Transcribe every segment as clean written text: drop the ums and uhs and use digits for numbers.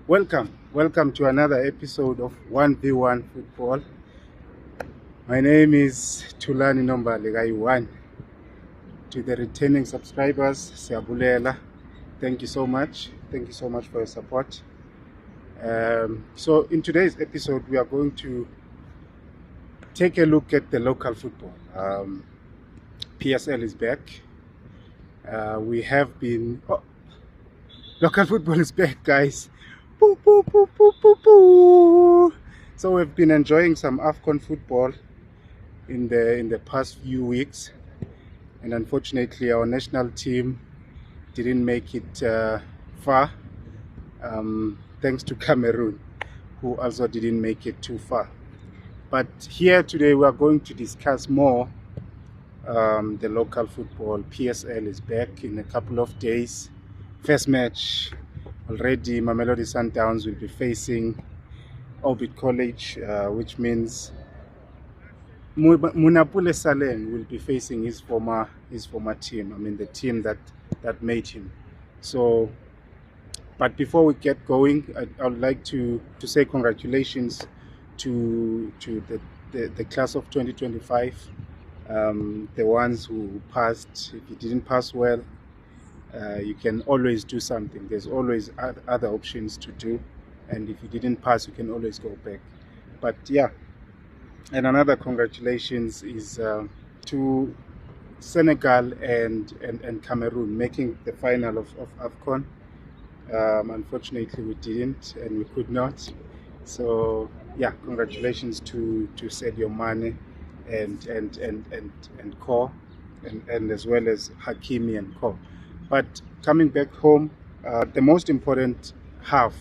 Welcome to another episode of 1v1 Football. My name is Tulani Nombale One. To the returning subscribers, Siabulela, thank you so much. Thank you so much for your support. So in today's episode, we are going to take a look at the local football. PSL is back. Local football is back, guys. Boo, boo, boo, boo, boo, boo. So we've been enjoying some AFCON football in the past few weeks, and unfortunately our national team didn't make it far, thanks to Cameroon, who also didn't make it too far. But here today we are going to discuss more the local football. PSL is back in a couple of days. First match already, MamelodiSundowns will be facing Orbit College, which means Munapule Saleng will be facing his former team. I mean the team that made him. So, but before we get going, I would like to say congratulations to the class of 2025. The ones who passed. If you didn't pass well, you can always do something. There's always other options to do, and if you didn't pass, you can always go back. But yeah, and another congratulations is to Senegal and Cameroon making the final of AFCON. Unfortunately, we didn't, and we could not. So yeah, congratulations to Sadio Mane and Co, and as well as Hakimi and Co. But coming back home, the most important half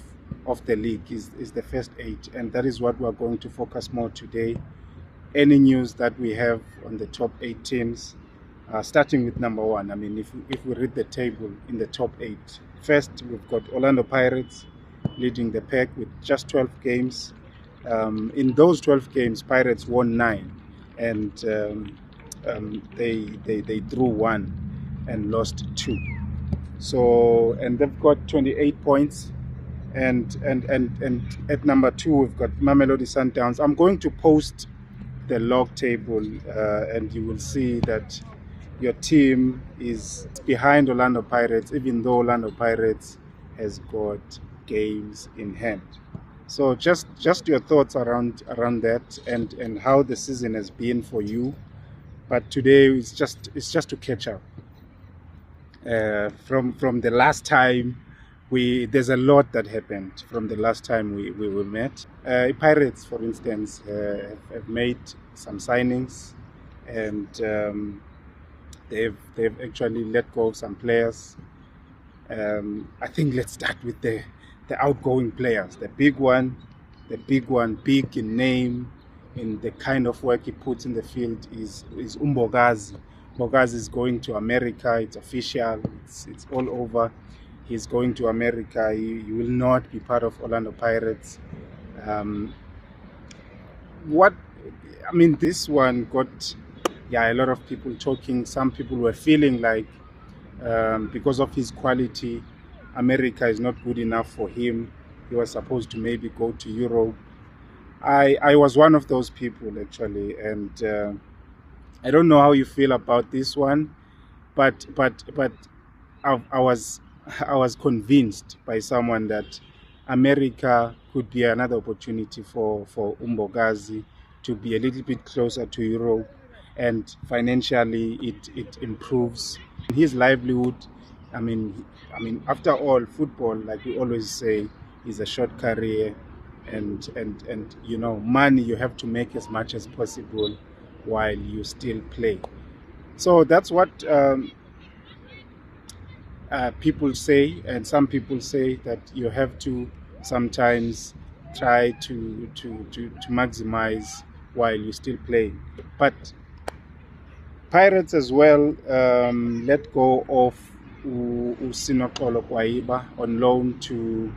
of the league is the first 8, and that is what we are going to focus more today. Any news that we have on the top 8 teams, starting with number 1. I mean, if we read the table in the top 8, first we've got Orlando Pirates leading the pack with just 12 games. In those 12 games, Pirates won 9, and they drew 1 and lost 2. So, and they've got 28 points, and at number 2 we've got MamelodiSundowns. I'm going to post the log table, and you will see that your team is behind Orlando Pirates, even though Orlando Pirates has got games in hand. So just your thoughts around that, and how the season has been for you. But today it's just to catch up. From the last time there's a lot that happened from the last time we met. Pirates, for instance, have made some signings, and they've actually let go of some players. I think let's start with the outgoing players. The big one, big in name, in the kind of work he puts in the field, is Mbogazi. Mbogazi is going to America. It's official. It's all over. He's going to America. He will not be part of Orlando Pirates. This one got a lot of people talking. Some people were feeling like because of his quality, America is not good enough for him. He was supposed to maybe go to Europe. I was one of those people, actually, and I don't know how you feel about this one, but I was convinced by someone that America could be another opportunity for Mbogazi to be a little bit closer to Europe, and financially it improves his livelihood. I mean, after all, football, like we always say, is a short career, and you know, money you have to make as much as possible while you still play. So that's what people say, and some people say that you have to sometimes try to maximize while you still play. But Pirates as well let go of Usinokolo Kwaiba on loan to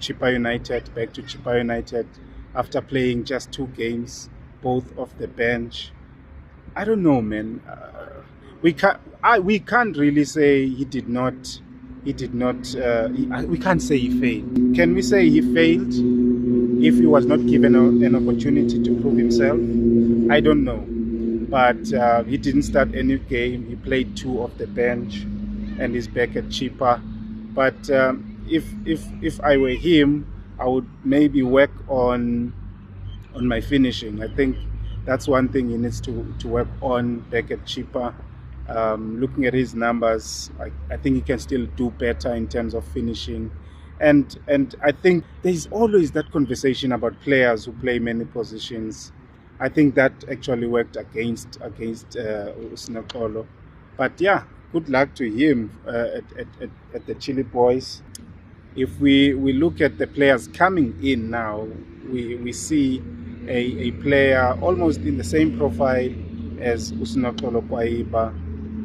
Chippa United, back to Chippa United after playing just 2 games, both off the bench. I don't know, man. We can't really say he did not he did not. We can't say he failed. Can we say he failed if he was not given an opportunity to prove himself? I don't know. But he didn't start any game. He played 2 off the bench, and he's back at cheaper. But if I were him, I would maybe work on my finishing. I think that's one thing he needs to work on back at cheaper. Looking at his numbers, I think he can still do better in terms of finishing. And I think there's always that conversation about players who play many positions. I think that actually worked against Usnakolo. But yeah, good luck to him at the Chile Boys. If we look at the players coming in now, we see a player almost in the same profile as Usnakolo Kwaiba,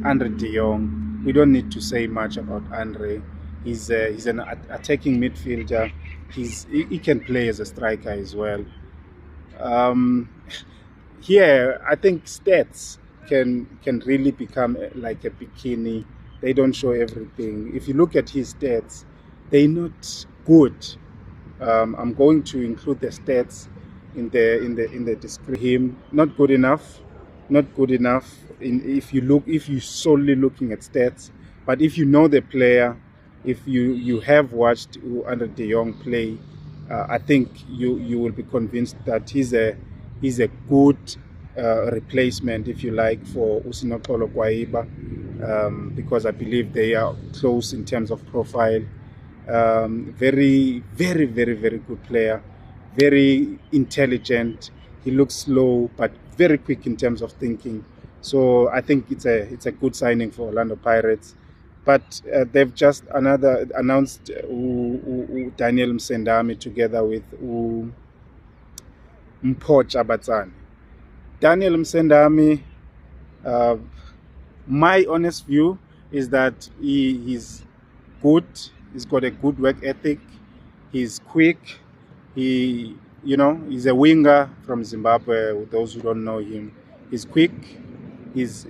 Andre de Jong. We don't need to say much about Andre. He's an attacking midfielder. He can play as a striker as well. Here, I think stats can really become like a bikini. They don't show everything. If you look at his stats, they're not good. I'm going to include the stats in the description. Not good enough. Not good enough. If you solely looking at stats, but if you know the player, if you have watched Andre de Jong play, I think you will be convinced that he's a good replacement, if you like, for Usnakolo Kwaiba, because I believe they are close in terms of profile. Very, very, very, very good player. Very intelligent. He looks slow, but very quick in terms of thinking. So I think it's a good signing for Orlando Pirates. But they've just announced Daniel Msendami together with Mpho Chabatsane. Daniel Msendami, my honest view is that he's good. He's got a good work ethic. He's quick. He's a winger from Zimbabwe. Those who don't know him, he's quick. He's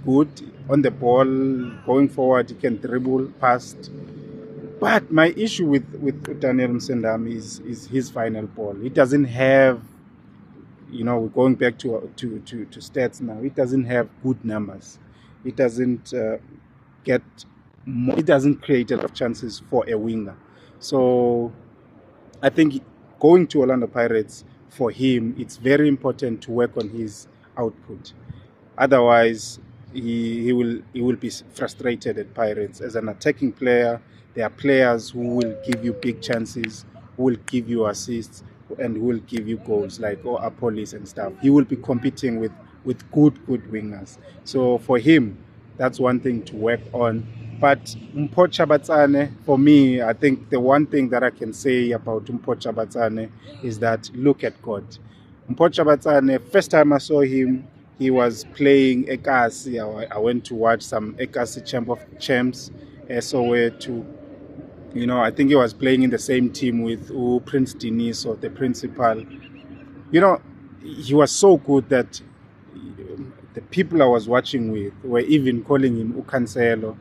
good on the ball, going forward. He can dribble past. But my issue with Daniel Msendami is his final ball. He doesn't have, we're going back to stats now. He doesn't have good numbers. He doesn't he doesn't create a lot of chances for a winger. So I think going to Orlando Pirates, for him, it's very important to work on his output. Otherwise, he will be frustrated at Pirates. As an attacking player, there are players who will give you big chances, who will give you assists, and who will give you goals, like Apolis and stuff. He will be competing with good wingers. So for him, that's one thing to work on. But Mpho Chabatsane, for me, I think the one thing that I can say about Mpho Chabatsane is that look at God. Mpho Chabatsane, first time I saw him, he was playing Ekasi. I went to watch some Ekasi Champ of Champs, Soweto. I think he was playing in the same team with Prince Diniso, the principal. He was so good that the people I was watching with were even calling him Ucancelo.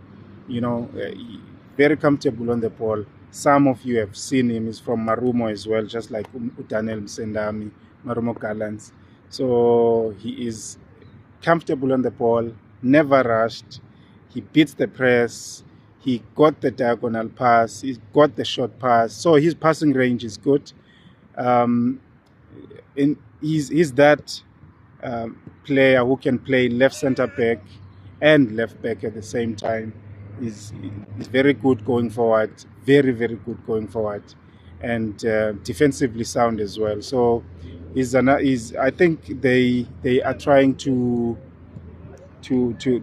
Very comfortable on the ball. Some of you have seen him. He's from Marumo as well, just like Daniel Msendami, Marumo Gallants. So he is comfortable on the ball, never rushed. He beats the press. He got the diagonal pass. He got the short pass. So his passing range is good. He's that player who can play left centre back and left back at the same time. He's very good going forward. Very, very good going forward. And defensively sound as well. So I think they are trying to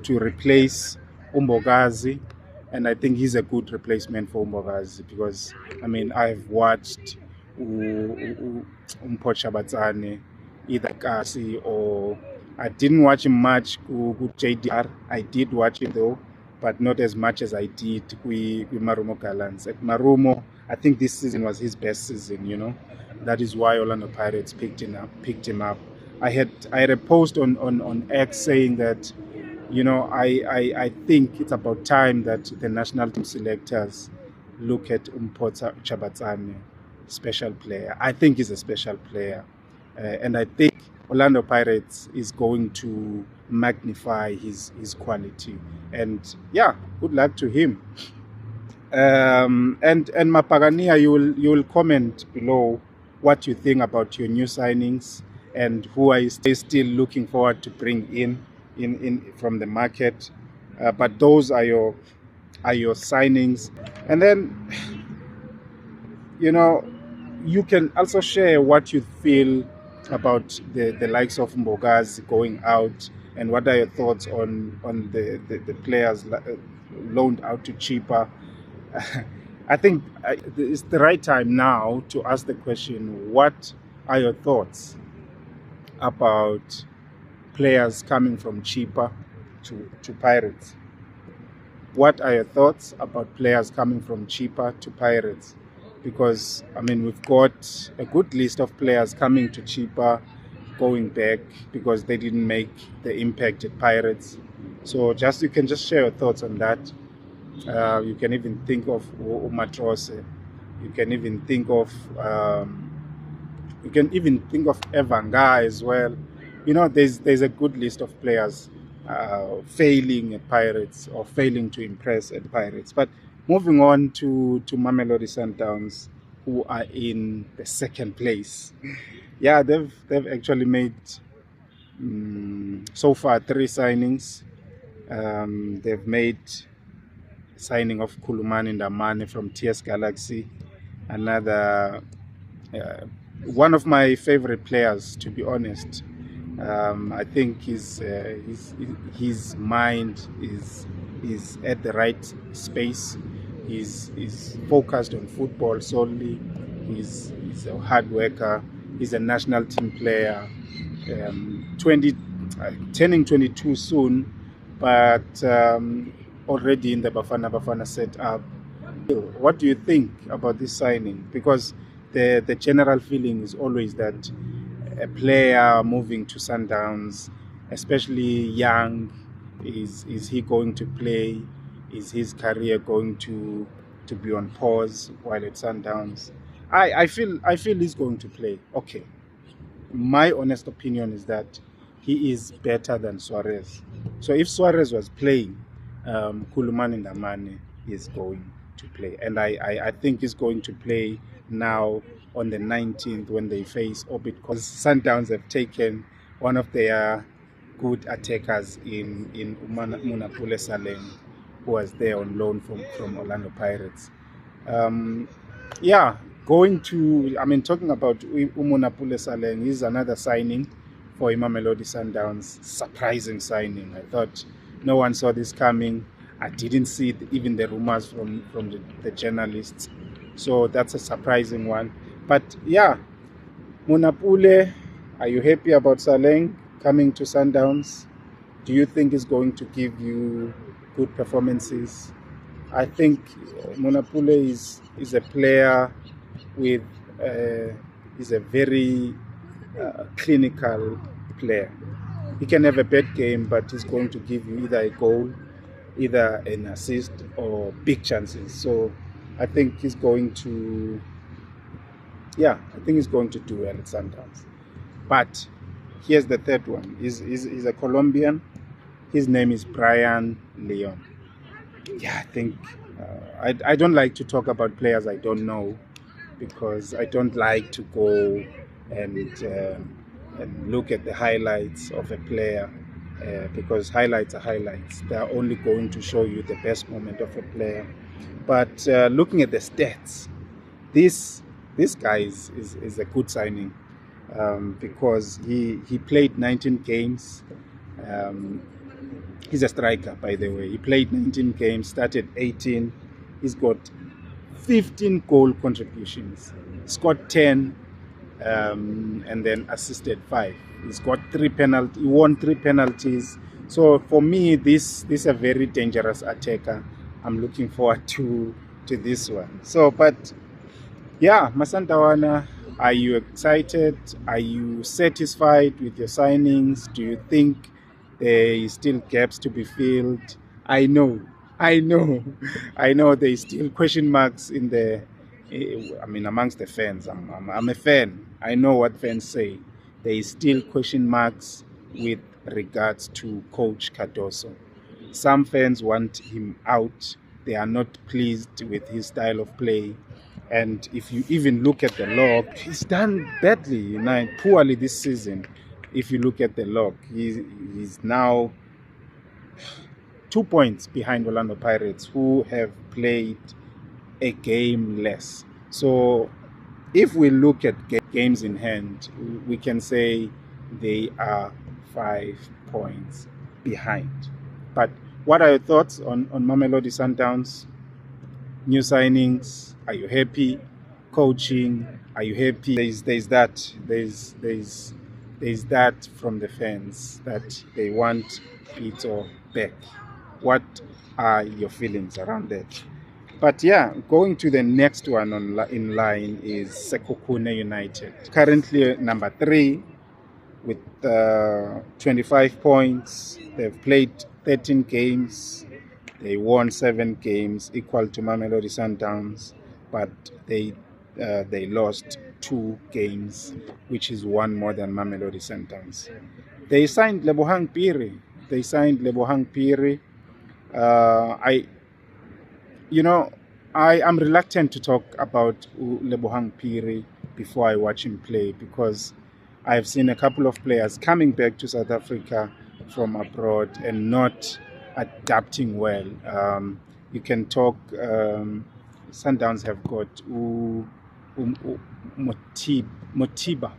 replace Umbogazi, and I think he's a good replacement for Umbogazi because I've watched Mpho Chabatsane, either Kasi or I didn't watch him much with JDR. I did watch him though, but not as much as I did with Marumo Gallants. At Marumo, I think this season was his best season, That is why Orlando Pirates picked him up. I had a post on X saying that I think it's about time that the national team selectors look at Umpotsa Chabatsane, special player. I think he's a special player. And I think Orlando Pirates is going to magnify his quality. And yeah, good luck to him. And Mapagania, you will comment below what you think about your new signings and who are you still looking forward to bring in from the market. But those are your signings. And then you can also share what you feel about the likes of Mbogazi going out, and what are your thoughts on the players loaned out to cheaper. I think it's the right time now to ask the question, what are your thoughts about players coming from cheaper to Pirates? What are your thoughts about players coming from cheaper to Pirates? Because, we've got a good list of players coming to cheaper, going back because they didn't make the impact at Pirates. So you can just share your thoughts on that. You can even think of Umatrose. You can even think of Evanga as well. There's a good list of players failing at Pirates or failing to impress at Pirates. But moving on to MamelodiSundowns, who are in the second place. Yeah, they've actually made so far 3 signings. They've made signing of Ndamane from TS Galaxy, another one of my favorite players, to be honest. I think his mind is at the right space. He's focused on football solely. He's a hard worker. He's a national team player. Turning 22 soon, but already in the Bafana setup. What do you think about this signing? Because the general feeling is always that a player moving to Sundowns, especially young, is he going to play? Is his career going to be on pause while at Sundowns? I feel he's going to play. Okay. My honest opinion is that he is better than Suarez. So if Suarez was playing, Ndamane is going to play. And I think he's going to play now on the 19th when they face Orbit, because Sundowns have taken one of their good attackers in Munapule Saleng, who was there on loan from Orlando Pirates. Talking about Munapule Saleng, he's another signing for MamelodiSundowns. Surprising signing. I thought no one saw this coming. I didn't see even the rumors from the journalists. So that's a surprising one. But yeah, Munapule, are you happy about Saleng coming to Sundowns? Do you think he's going to give you good performances? I think Munapule is a player with is a very clinical player. He can have a bad game, but he's going to give you either a goal, either an assist, or big chances. So I think he's going to do well at Sundowns. But here's the third one. He's a Colombian. His name is Brian Leon. Yeah, I think I don't like to talk about players I don't know, because I don't like to go and look at the highlights of a player, because highlights are highlights. They are only going to show you the best moment of a player. But looking at the stats, this guy is a good signing, because he played 19 games. He's a striker, by the way. He played 19 games, started 18. He's got 15 goal contributions, scored 10, and then assisted 5. He's got 3 penalties. He won 3 penalties. So for me, this is a very dangerous attacker. I'm looking forward to this one. So, but yeah, Masandawana, are you excited? Are you satisfied with your signings? Do you think There is still gaps to be filled. I know, I know, I know. There is still question marks in the. I mean, amongst the fans. I'm a fan. I know what fans say. There is still question marks with regards to Coach Cardoso. Some fans want him out. They are not pleased with his style of play. And if you even look at the log, he's done badly, poorly this season. If you look at the log, he's now 2 points behind Orlando Pirates, who have played a game less. So if we look at games in hand, we can say they are 5 points behind. But what are your thoughts on Mamelodi Sundowns? New signings? Are you happy? Coaching? Are you happy? There's that from the fans that they want Ito back. What are your feelings around that? But yeah, going to the next one in line is Sekhukhune United. Currently number 3 with 25 points. They've played 13 games. They won 7 games, equal to Mamelodi Sundowns, but they lost 2 games, which is 1 more than Mamelodi Sundowns. They signed Phiri. I am reluctant to talk about Phiri before I watch him play, because I've seen a couple of players coming back to South Africa from abroad and not adapting well. You can talk. Sundowns have got Lebo Motiba,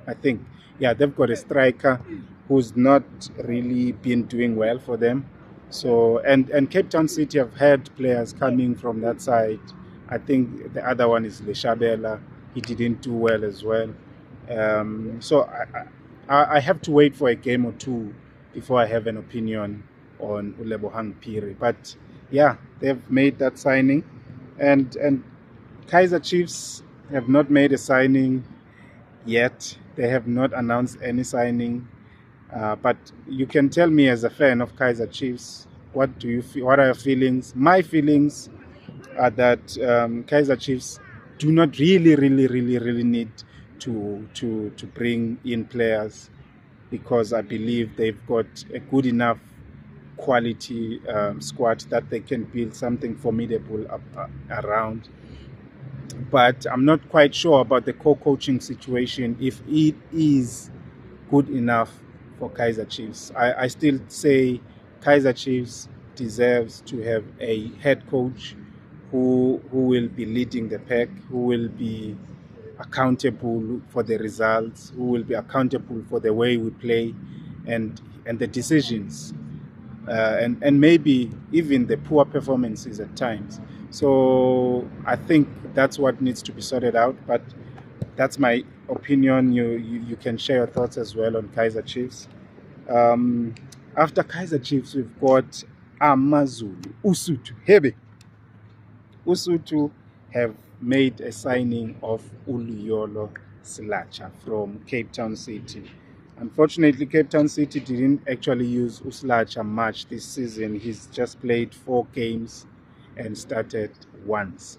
I think. Yeah, they've got a striker who's not really been doing well for them. So and Cape Town City have had players coming from that side. I think the other one is Leshabela. He didn't do well as well. So I have to wait for a game or two before I have an opinion on Phiri. But yeah, they've made that signing, and Kaizer Chiefs have not made a signing yet. They have not announced any signing. But you can tell me, as a fan of Kaizer Chiefs, what do you feel? What are your feelings? My feelings are that Kaizer Chiefs do not really need to bring in players, because I believe they've got a good enough quality squad that they can build something formidable around. But I'm not quite sure about the co-coaching situation, if it is good enough for Kaizer Chiefs. I still say Kaizer Chiefs deserves to have a head coach who will be leading the pack, who will be accountable for the results, who will be accountable for the way we play and the decisions, and maybe even the poor performances at times. So I think that's what needs to be sorted out. But that's my opinion. You can share your thoughts as well on Kaizer Chiefs. After Kaizer Chiefs, we've got AmaZulu, Usutu, Hebe. Usutu have made a signing of Luyolo Slatsha from Cape Town City. Unfortunately, Cape Town City didn't actually use Slatsha much this season. He's just played 4 games and started once.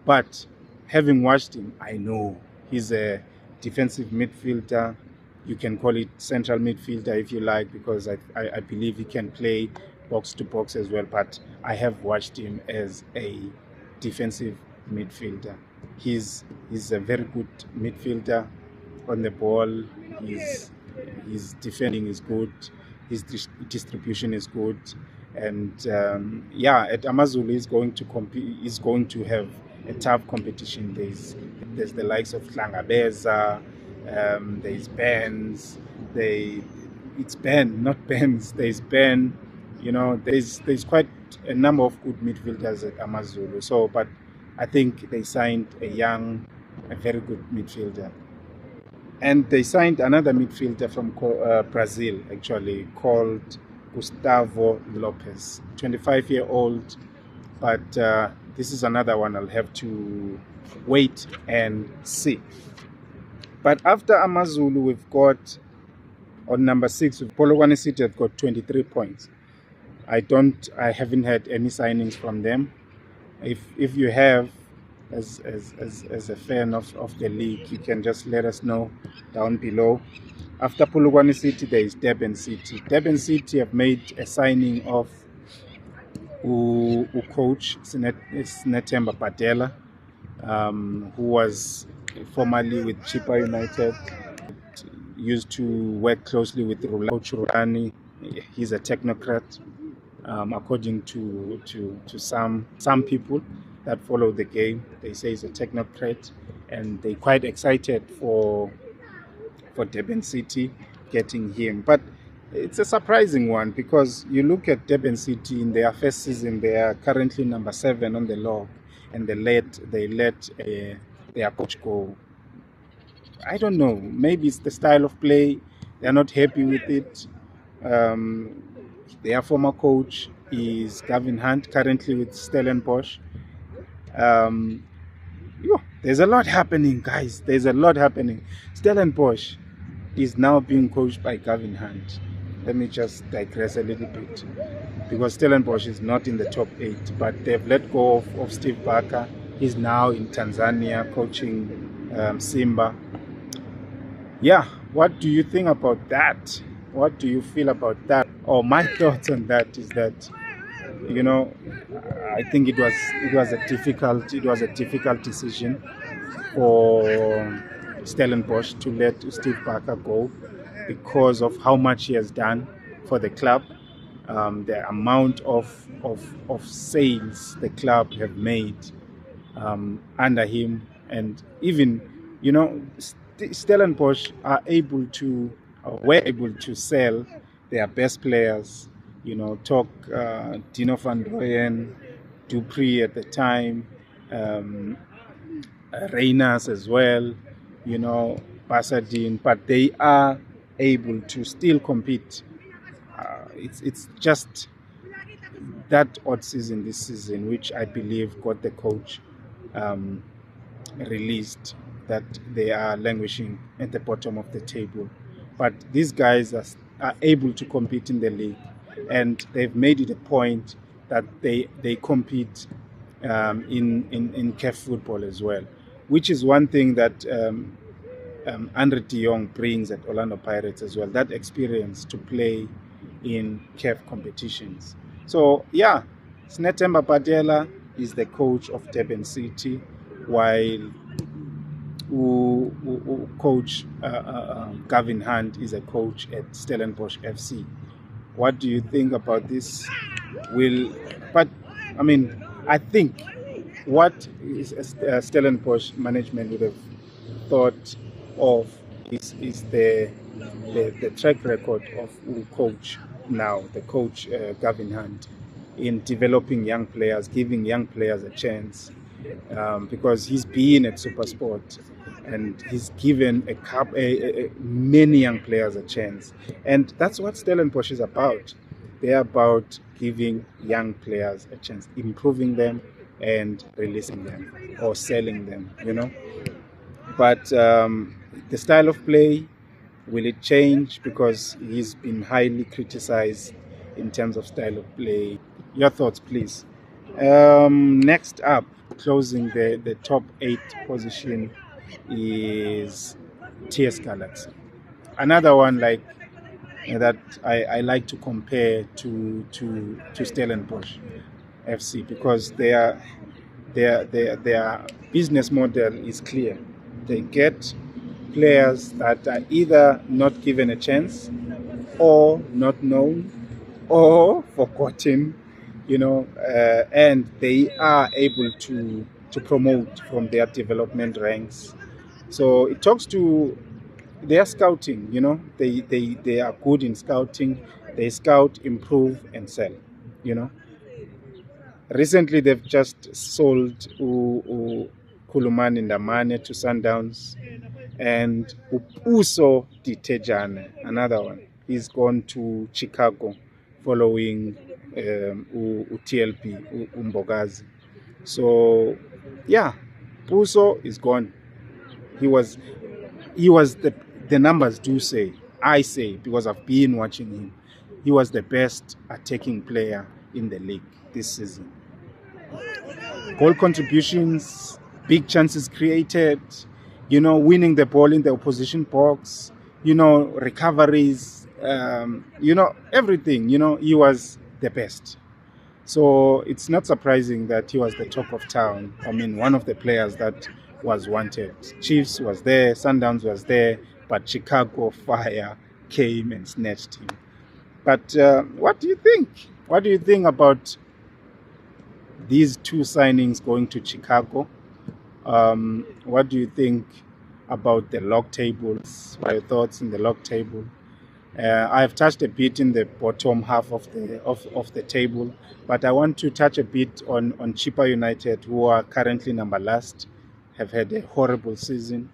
But having watched him, I know he's a defensive midfielder. You can call it central midfielder if you like, because I believe he can play box to box as well. But I have watched him as a defensive midfielder. He's a very good midfielder on the ball. His defending is good. His distribution is good. And at AmaZulu is going to compete. Is going to have a tough competition. There's the likes of Hlangabeza. There's Benz. It's Ben, not Benz. There's Ben. There's quite a number of good midfielders at AmaZulu. So, but I think they signed a very good midfielder. And they signed another midfielder from Brazil, actually, called Gustavo Lopez, 25-year-old. But this is another one I'll have to wait and see. But after AmaZulu, we've got On number 6, Polokwane City have got 23 points. I haven't had any signings from them. If you have, as a fan of the league, you can just let us know down below. After Polokwane City, there is Durban City. Durban City have made a signing of coach Sinethemba Padela, who was formerly with SekhukhuneUnited, used to work closely with Coach Rulani. He's a technocrat, according to some people that follow the game. They say he's a technocrat, and they're quite excited for Durban City getting him. But it's a surprising one, because you look at Durban City in their first season, they are currently number 7 on the log, and they let their coach go. I don't know, maybe it's the style of play. They're not happy with it. Their former coach is Gavin Hunt, currently with Stellenbosch. There's a lot happening, guys. There's a lot happening. Stellenbosch is now being coached by Gavin Hunt. Let me just digress a little bit, because Stellenbosch is not in the top 8, but they've let go of Steve Barker. He's now in Tanzania coaching Simba. Yeah, what do you think about that? What do you feel about that? My thoughts on that is that, I think it was a difficult decision for Stellenbosch to let Steve Barker go, because of how much he has done for the club, the amount of sales the club have made under him, and even Stellenbosch were able to sell their best players. Talk Dino van Rooyen, Dupree at the time, Reyners as well, Pasadena, but they are able to still compete. It's just that odd season this season, which I believe got the coach released, that they are languishing at the bottom of the table. But these guys are able to compete in the league, and they've made it a point that they compete in CAF football as well, which is one thing that Andre de Jong brings at Orlando Pirates as well, that experience to play in CAF competitions. So yeah, Sinethemba Padela is the coach of Durban City, while coach Gavin Hunt is a coach at Stellenbosch FC. What do you think about this? I think what Stellenbosch management would have thought of is the track record of coach now, the coach Gavin Hunt, in developing young players, giving young players a chance, because he's been at SuperSport and he's given many young players a chance, and that's what Stellenbosch is about. They're about giving young players a chance, improving them and releasing them or selling them, But the style of play, will it change? Because he's been highly criticized in terms of style of play. Your thoughts, please. Next up, closing the top 8 position, is TS Galaxy. Another one like that I like to compare to Stellenbosch FC, because their business model is clear. They get players that are either not given a chance, or not known, or forgotten, and they are able to promote from their development ranks. So it talks to their scouting. They are good in scouting. They scout, improve, and sell. Recently they've just sold Khulumani Ndamane to Sundowns, and Upuso Ditejane, another one, he's gone to Chicago following TLP Umbogazi. So yeah, Puso is gone. He was the numbers do say I say, because I've been watching him, he was the best attacking player in the league this season. Goal contributions, big chances created, winning the ball in the opposition box, recoveries, everything, he was the best. So it's not surprising that he was the talk of town. I mean, one of the players that was wanted. Chiefs was there, Sundowns was there, but Chicago Fire came and snatched him. But what do you think? What do you think about these two signings going to Chicago? What do you think about the log tables? What are your thoughts in the log table? I've touched a bit in the bottom half of the table, but I want to touch a bit on Chippa United, who are currently number last, have had a horrible season.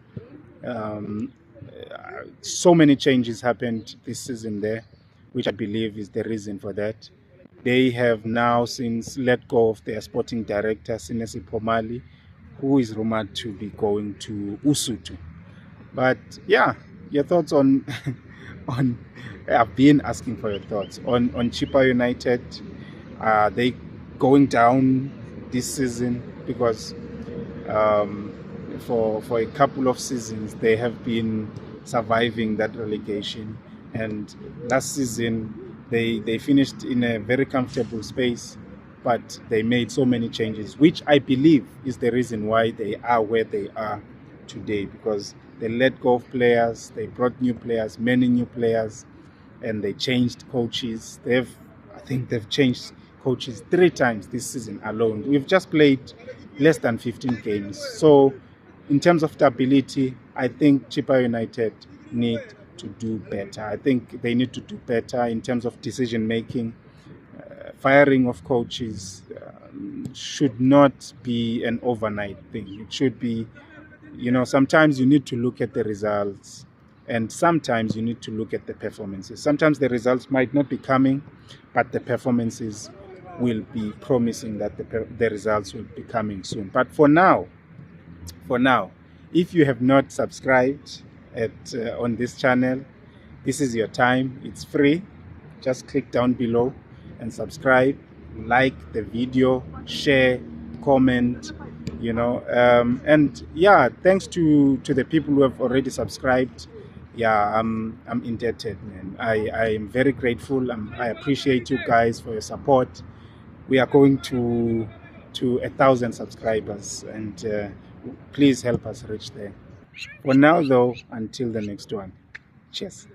So many changes happened this season there, which I believe is the reason for that. They have now since let go of their sporting director, Sinesi Pomali, who is rumored to be going to Usutu. But yeah, your thoughts on I've been asking for your thoughts on Chippa United. Are they going down this season? Because for a couple of seasons they have been surviving that relegation, and last season they finished in a very comfortable space, but they made so many changes, which I believe is the reason why they are where they are today, because they let go of players, they brought new players, many new players, and they changed coaches. I think they've changed coaches 3 times this season alone. We've just played less than 15 games. So in terms of stability, I think Chippa United need to do better. I think they need to do better in terms of decision making. Firing of coaches should not be an overnight thing. It should be, sometimes you need to look at the results, and sometimes you need to look at the performances. Sometimes the results might not be coming, but the performances will be promising that the results will be coming soon. But for now, if you have not subscribed on this channel, this is your time. It's free. Just click down below and subscribe, like the video, share, comment, and yeah, thanks to the people who have already subscribed. Yeah, I'm indebted, man. I am very grateful. I appreciate you guys for your support. We are going to 1,000 subscribers, and please help us reach there. For now though, until the next one, cheers.